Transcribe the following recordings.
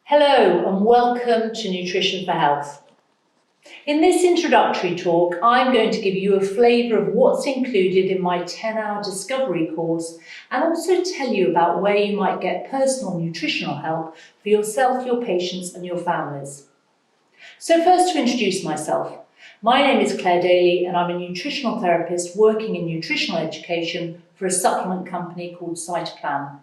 Hello and welcome to Nutrition for Health. In this introductory talk, I'm going to give you a flavour of what's included in my 10-hour discovery course and also tell you about where you might get personal nutritional help for yourself, your patients and your families. So first, to introduce myself. My name is Clare Daley and I'm a nutritional therapist working in nutritional education for a supplement company called Cytoplan.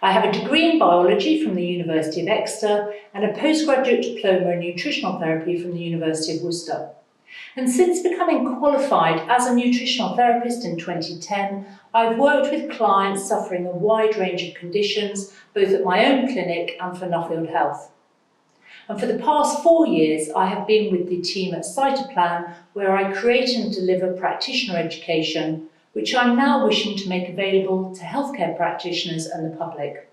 I have a degree in biology from the University of Exeter and a postgraduate diploma in nutritional therapy from the University of Worcester. And since becoming qualified as a nutritional therapist in 2010, I've worked with clients suffering a wide range of conditions, both at my own clinic and for Nuffield Health. And for the past 4 years, I have been with the team at Cytoplan, where I create and deliver practitioner education, which I'm now wishing to make available to healthcare practitioners and the public.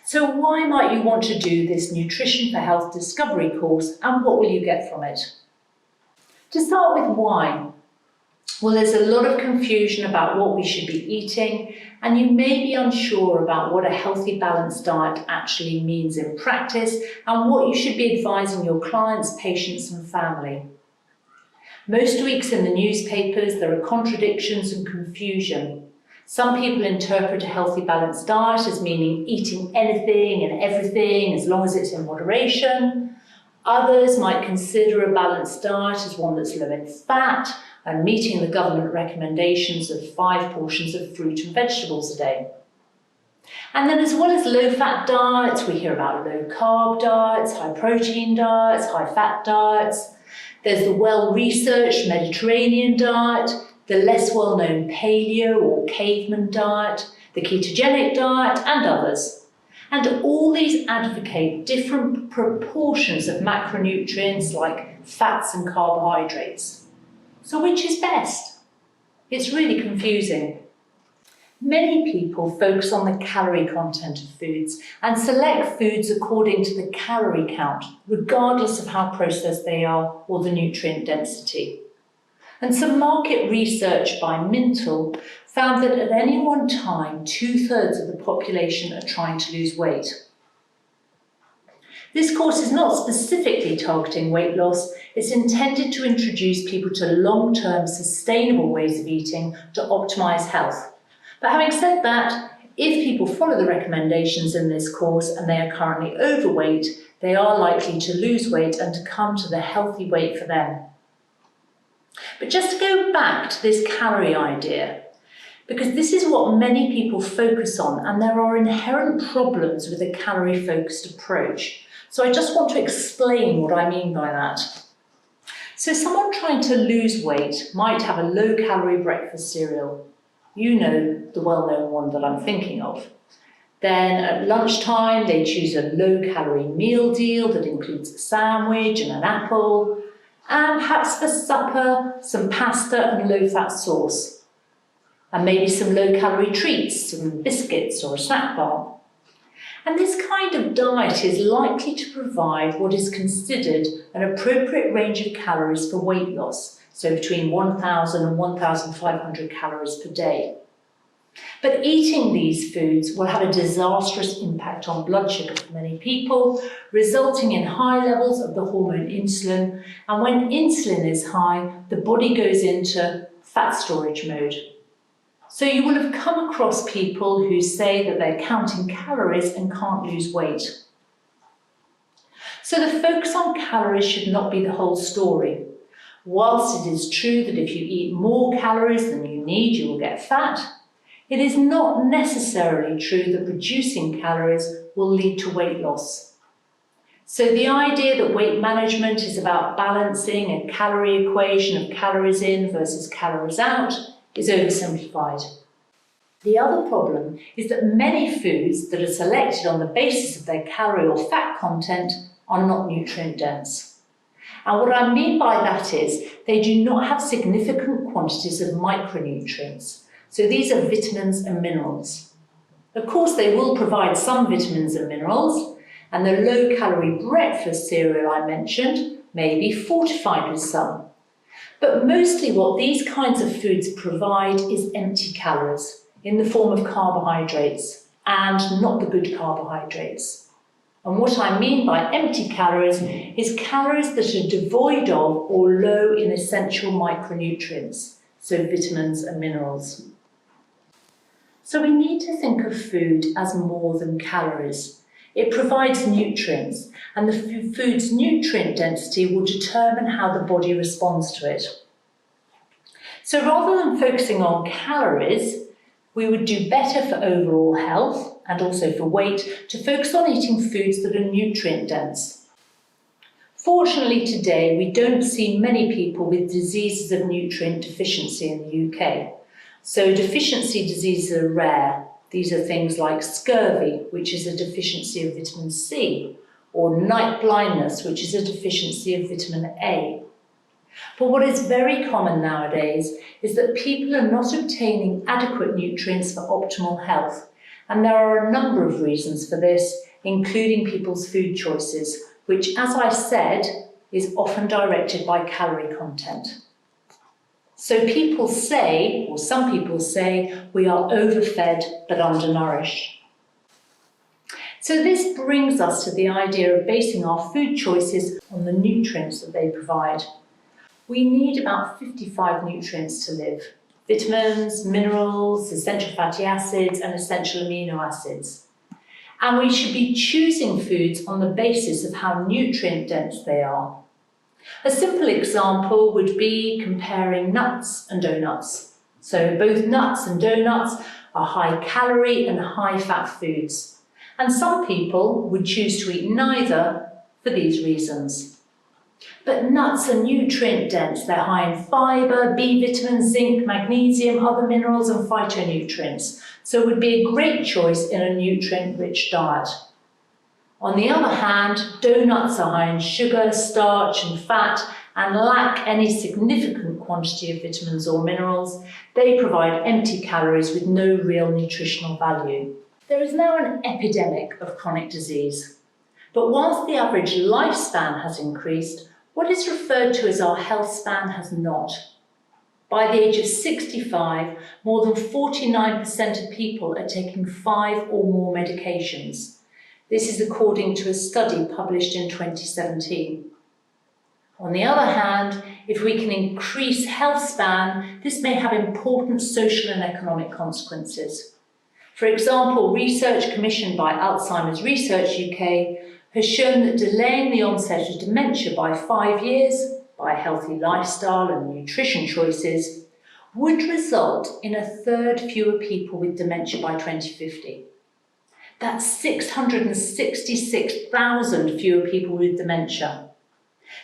So why might you want to do this Nutrition for Health Discovery course and what will you get from it? To start with, why? Well, there's a lot of confusion about what we should be eating, and you may be unsure about what a healthy balanced diet actually means in practice and what you should be advising your clients, patients and family. Most weeks in the newspapers there are contradictions and confusion. Some people interpret a healthy balanced diet as meaning eating anything and everything as long as it's in moderation. Others might consider a balanced diet as one that's low in fat and meeting the government recommendations of 5 portions of fruit and vegetables a day. And then, as well as low-fat diets, we hear about low-carb diets, high-protein diets, high-fat diets. There's the well-researched Mediterranean diet, the less well-known paleo or caveman diet, the ketogenic diet, and others. And all these advocate different proportions of macronutrients like fats and carbohydrates. So which is best? It's really confusing. Many people focus on the calorie content of foods and select foods according to the calorie count, regardless of how processed they are or the nutrient density. And some market research by Mintel found that at any one time, 2/3 of the population are trying to lose weight. This course is not specifically targeting weight loss. It's intended to introduce people to long-term sustainable ways of eating to optimise health. But having said that, if people follow the recommendations in this course and they are currently overweight, they are likely to lose weight and to come to the healthy weight for them. But just to go back to this calorie idea, because this is what many people focus on and there are inherent problems with a calorie-focused approach. So I just want to explain what I mean by that. So someone trying to lose weight might have a low-calorie breakfast cereal. You know the well-known one that I'm thinking of. Then at lunchtime, they choose a low-calorie meal deal that includes a sandwich and an apple, and perhaps for supper, some pasta and low-fat sauce, and maybe some low-calorie treats, some biscuits or a snack bar. And this kind of diet is likely to provide what is considered an appropriate range of calories for weight loss, so between 1,000 and 1,500 calories per day. But eating these foods will have a disastrous impact on blood sugar for many people, resulting in high levels of the hormone insulin. And when insulin is high, the body goes into fat storage mode. So you will have come across people who say that they're counting calories and can't lose weight. So the focus on calories should not be the whole story. Whilst it is true that if you eat more calories than you need, you will get fat, it is not necessarily true that reducing calories will lead to weight loss. So the idea that weight management is about balancing a calorie equation of calories in versus calories out is oversimplified. The other problem is that many foods that are selected on the basis of their calorie or fat content are not nutrient dense. And what I mean by that is they do not have significant quantities of micronutrients. So these are vitamins and minerals. Of course, they will provide some vitamins and minerals, and the low-calorie breakfast cereal I mentioned may be fortified with some. But mostly what these kinds of foods provide is empty calories in the form of carbohydrates, and not the good carbohydrates. And what I mean by empty calories is calories that are devoid of or low in essential micronutrients, so vitamins and minerals. So we need to think of food as more than calories. It provides nutrients, and the food's nutrient density will determine how the body responds to it. So rather than focusing on calories, we would do better for overall health and also for weight to focus on eating foods that are nutrient dense. Fortunately today, we don't see many people with diseases of nutrient deficiency in the UK. So deficiency diseases are rare. These are things like scurvy, which is a deficiency of vitamin C, or night blindness, which is a deficiency of vitamin A. But what is very common nowadays is that people are not obtaining adequate nutrients for optimal health. And there are a number of reasons for this, including people's food choices, which, as I said, is often directed by calorie content. So people say, or some people say, we are overfed but undernourished. So this brings us to the idea of basing our food choices on the nutrients that they provide. We need about 55 nutrients to live: vitamins, minerals, essential fatty acids, and essential amino acids. And we should be choosing foods on the basis of how nutrient dense they are. A simple example would be comparing nuts and donuts. So both nuts and donuts are high calorie and high fat foods. And some people would choose to eat neither for these reasons. But nuts are nutrient dense. They're high in fibre, B vitamins, zinc, magnesium, other minerals and phytonutrients. So it would be a great choice in a nutrient-rich diet. On the other hand, donuts are high in sugar, starch and fat and lack any significant quantity of vitamins or minerals. They provide empty calories with no real nutritional value. There is now an epidemic of chronic disease. But whilst the average lifespan has increased, what is referred to as our health span has not. By the age of 65, more than 49% of people are taking 5 or more medications. This is according to a study published in 2017. On the other hand, if we can increase health span, this may have important social and economic consequences. For example, research commissioned by Alzheimer's Research UK has shown that delaying the onset of dementia by 5 years, by healthy lifestyle and nutrition choices, would result in 1/3 fewer people with dementia by 2050. That's 666,000 fewer people with dementia.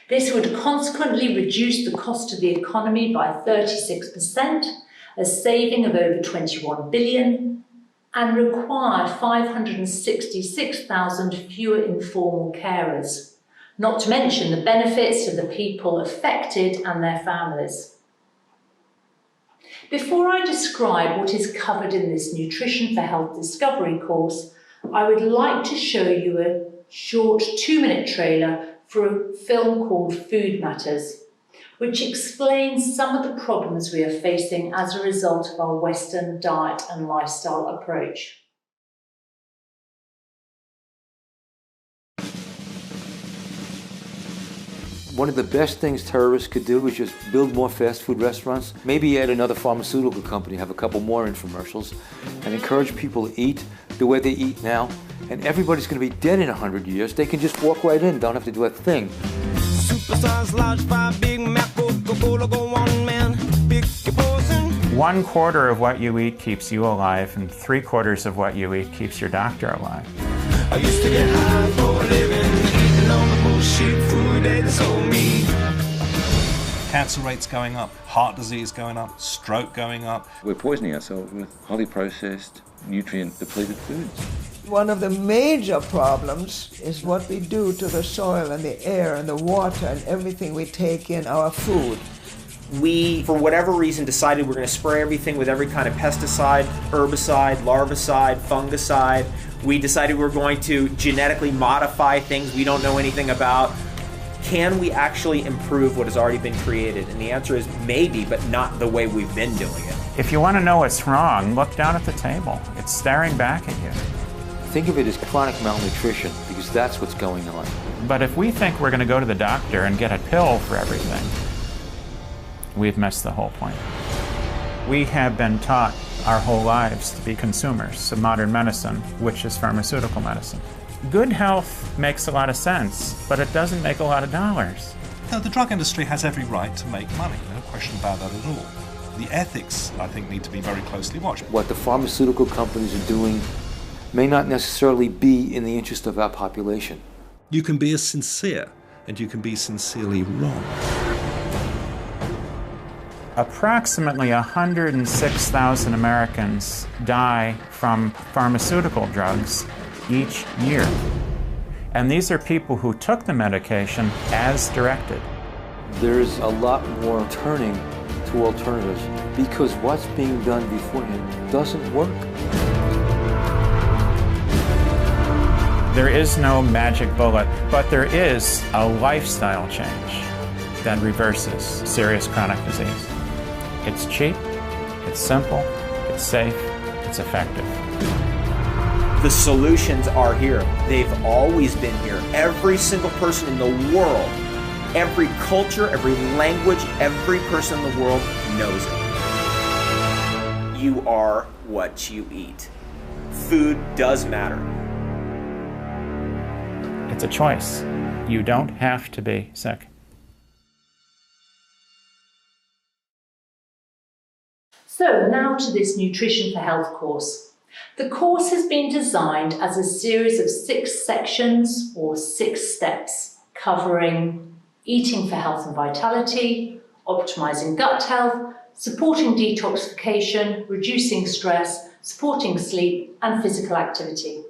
This would consequently reduce the cost to the economy by 36%, a saving of over 21 billion, and require 566,000 fewer informal carers, not to mention the benefits to the people affected and their families. Before I describe what is covered in this Nutrition for Health Discovery course, I would like to show you a short 2-minute trailer for a film called Food Matters, which explains some of the problems we are facing as a result of our Western diet and lifestyle approach. One of the best things terrorists could do is just build more fast food restaurants, maybe add another pharmaceutical company, have a couple more infomercials, and encourage people to eat the way they eat now. And everybody's going to be dead in 100 years. They can just walk right in, don't have to do a thing. Superstars, large fry, Big Mac, Coca-Cola, go on, man, pick your poison. 1/4 of what you eat keeps you alive, and 3/4 of what you eat keeps your doctor alive. I used to get high for a living, eating all the bullshit food they sold me. Cancer rates going up, heart disease going up, stroke going up. We're poisoning ourselves with highly processed, nutrient-depleted foods. One of the major problems is what we do to the soil and the air and the water and everything we take in our food. We, for whatever reason, decided we're going to spray everything with every kind of pesticide, herbicide, larvicide, fungicide. We decided we're going to genetically modify things we don't know anything about. Can we actually improve what has already been created? And the answer is maybe, but not the way we've been doing it. If you want to know what's wrong, look down at the table. It's staring back at you. Think of it as chronic malnutrition, because that's what's going on. But if we think we're going to go to the doctor and get a pill for everything, we've missed the whole point. We have been taught our whole lives to be consumers of modern medicine, which is pharmaceutical medicine. Good health makes a lot of sense, but it doesn't make a lot of dollars. Now, the drug industry has every right to make money, no question about that at all. The ethics, I think, need to be very closely watched. What the pharmaceutical companies are doing may not necessarily be in the interest of our population. You can be as sincere, and you can be sincerely wrong. Approximately 106,000 Americans die from pharmaceutical drugs each year. And these are people who took the medication as directed. There's a lot more turning to alternatives because what's being done beforehand doesn't work. There is no magic bullet, but there is a lifestyle change that reverses serious chronic disease. It's cheap, it's simple, it's safe, it's effective. The solutions are here. They've always been here. Every single person in the world, every culture, every language, every person in the world knows it. You are what you eat. Food does matter. It's a choice. You don't have to be sick. So now to this Nutrition for Health course. The course has been designed as a series of 6 sections or 6 steps covering eating for health and vitality, optimizing gut health, supporting detoxification, reducing stress, supporting sleep and physical activity.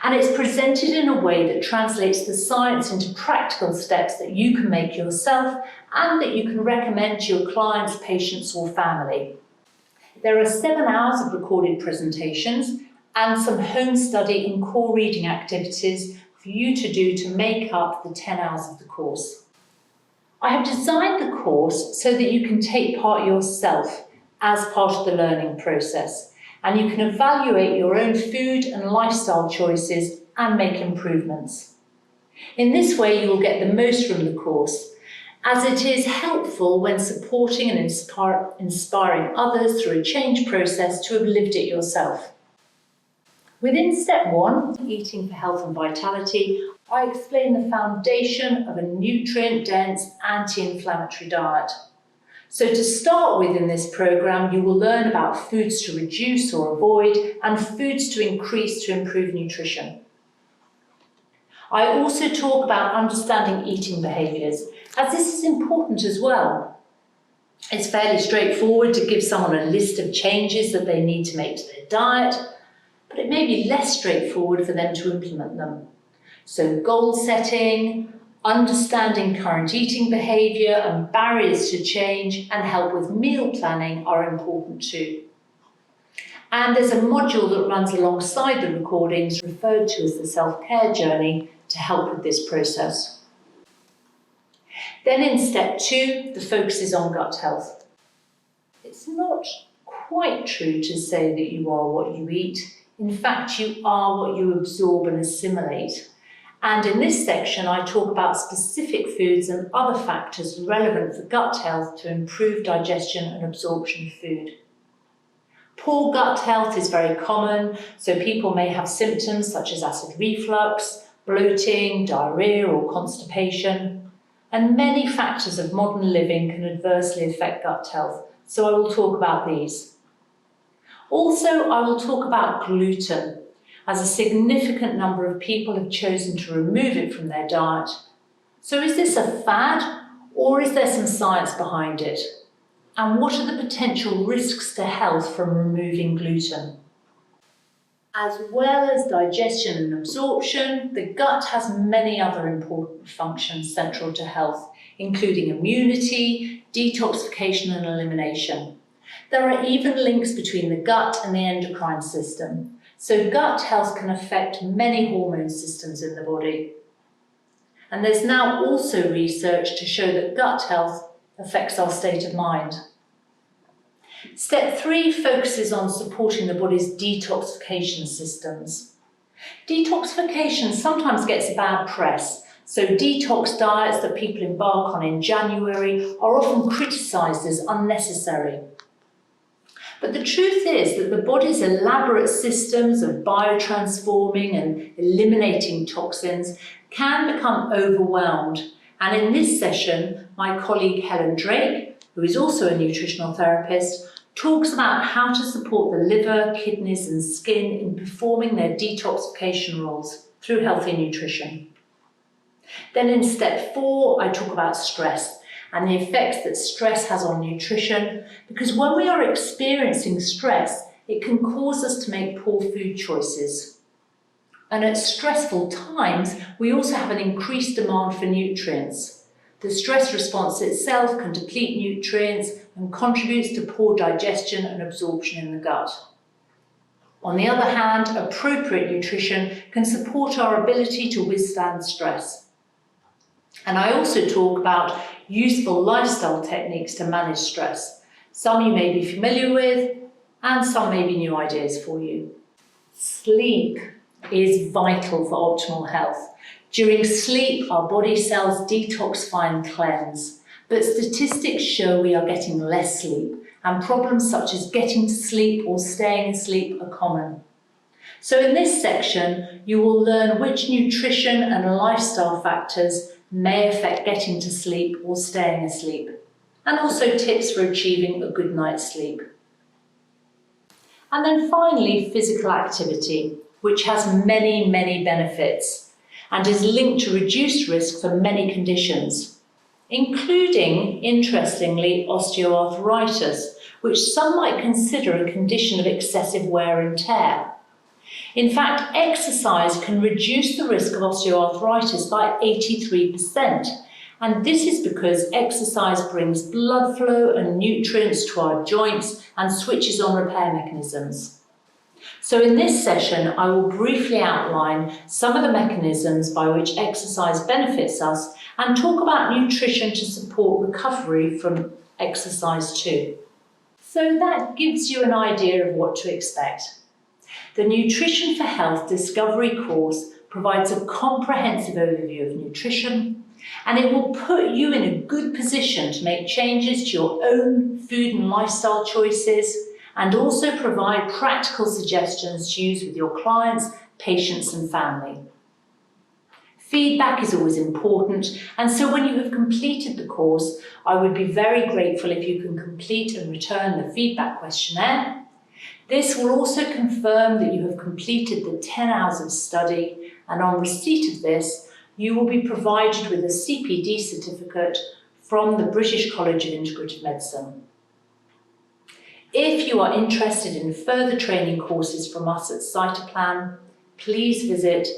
And it's presented in a way that translates the science into practical steps that you can make yourself and that you can recommend to your clients, patients or family. There are 7 hours of recorded presentations and some home study and core reading activities for you to do to make up the 10 hours of the course. I have designed the course so that you can take part yourself as part of the learning process, and you can evaluate your own food and lifestyle choices and make improvements. In this way, you will get the most from the course, as it is helpful when supporting and inspiring others through a change process to have lived it yourself. Within step 1, eating for health and vitality, I explain the foundation of a nutrient-dense, anti-inflammatory diet. So to start with in this program, you will learn about foods to reduce or avoid and foods to increase to improve nutrition. I also talk about understanding eating behaviours, as this is important as well. It's fairly straightforward to give someone a list of changes that they need to make to their diet, but it may be less straightforward for them to implement them. So goal setting, understanding current eating behaviour and barriers to change, and help with meal planning are important too. And there's a module that runs alongside the recordings referred to as the self-care journey to help with this process. Then in step 2, the focus is on gut health. It's not quite true to say that you are what you eat. In fact, you are what you absorb and assimilate. And in this section, I talk about specific foods and other factors relevant for gut health to improve digestion and absorption of food. Poor gut health is very common, so people may have symptoms such as acid reflux, bloating, diarrhea or constipation. And many factors of modern living can adversely affect gut health, so I will talk about these. Also, I will talk about gluten, as a significant number of people have chosen to remove it from their diet. So is this a fad, or is there some science behind it? And what are the potential risks to health from removing gluten? As well as digestion and absorption, the gut has many other important functions central to health, including immunity, detoxification and elimination. There are even links between the gut and the endocrine system, so gut health can affect many hormone systems in the body. And there's now also research to show that gut health affects our state of mind. Step 3 focuses on supporting the body's detoxification systems. Detoxification sometimes gets a bad press, so detox diets that people embark on in January are often criticised as unnecessary. But the truth is that the body's elaborate systems of biotransforming and eliminating toxins can become overwhelmed. And in this session, my colleague Helen Drake, who is also a nutritional therapist, talks about how to support the liver, kidneys and skin in performing their detoxification roles through healthy nutrition. Then in step 4, I talk about stress and the effects that stress has on nutrition, because when we are experiencing stress, it can cause us to make poor food choices. And at stressful times, we also have an increased demand for nutrients. The stress response itself can deplete nutrients and contributes to poor digestion and absorption in the gut. On the other hand, appropriate nutrition can support our ability to withstand stress. And I also talk about useful lifestyle techniques to manage stress. Some you may be familiar with, and some may be new ideas for you. Sleep is vital for optimal health. During sleep, our body cells detoxify and cleanse, but statistics show we are getting less sleep, and problems such as getting to sleep or staying asleep are common. So in this section, you will learn which nutrition and lifestyle factors may affect getting to sleep or staying asleep, and also tips for achieving a good night's sleep. And then finally, physical activity, which has many, many benefits and is linked to reduced risk for many conditions, including, interestingly, osteoarthritis, which some might consider a condition of excessive wear and tear. In fact, exercise can reduce the risk of osteoarthritis by 83%, and this is because exercise brings blood flow and nutrients to our joints and switches on repair mechanisms. So in this session, I will briefly outline some of the mechanisms by which exercise benefits us and talk about nutrition to support recovery from exercise too. So that gives you an idea of what to expect. The Nutrition for Health Discovery course provides a comprehensive overview of nutrition, and it will put you in a good position to make changes to your own food and lifestyle choices, and also provide practical suggestions to use with your clients, patients and family. Feedback is always important, and so when you have completed the course, I would be very grateful if you can complete and return the feedback questionnaire. This will also confirm that you have completed the 10 hours of study, and on receipt of this, you will be provided with a CPD certificate from the British College of Integrative Medicine. If you are interested in further training courses from us at Cytoplan, please visit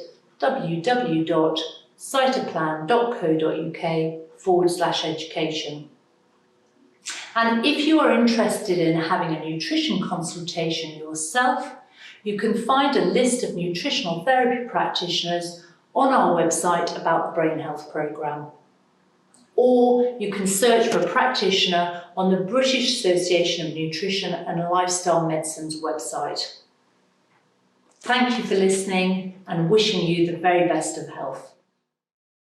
www.cytoplan.co.uk/education. And if you are interested in having a nutrition consultation yourself, you can find a list of nutritional therapy practitioners on our website about the Brain Health Programme. Or you can search for a practitioner on the British Association of Nutrition and Lifestyle Medicine's website. Thank you for listening and wishing you the very best of health.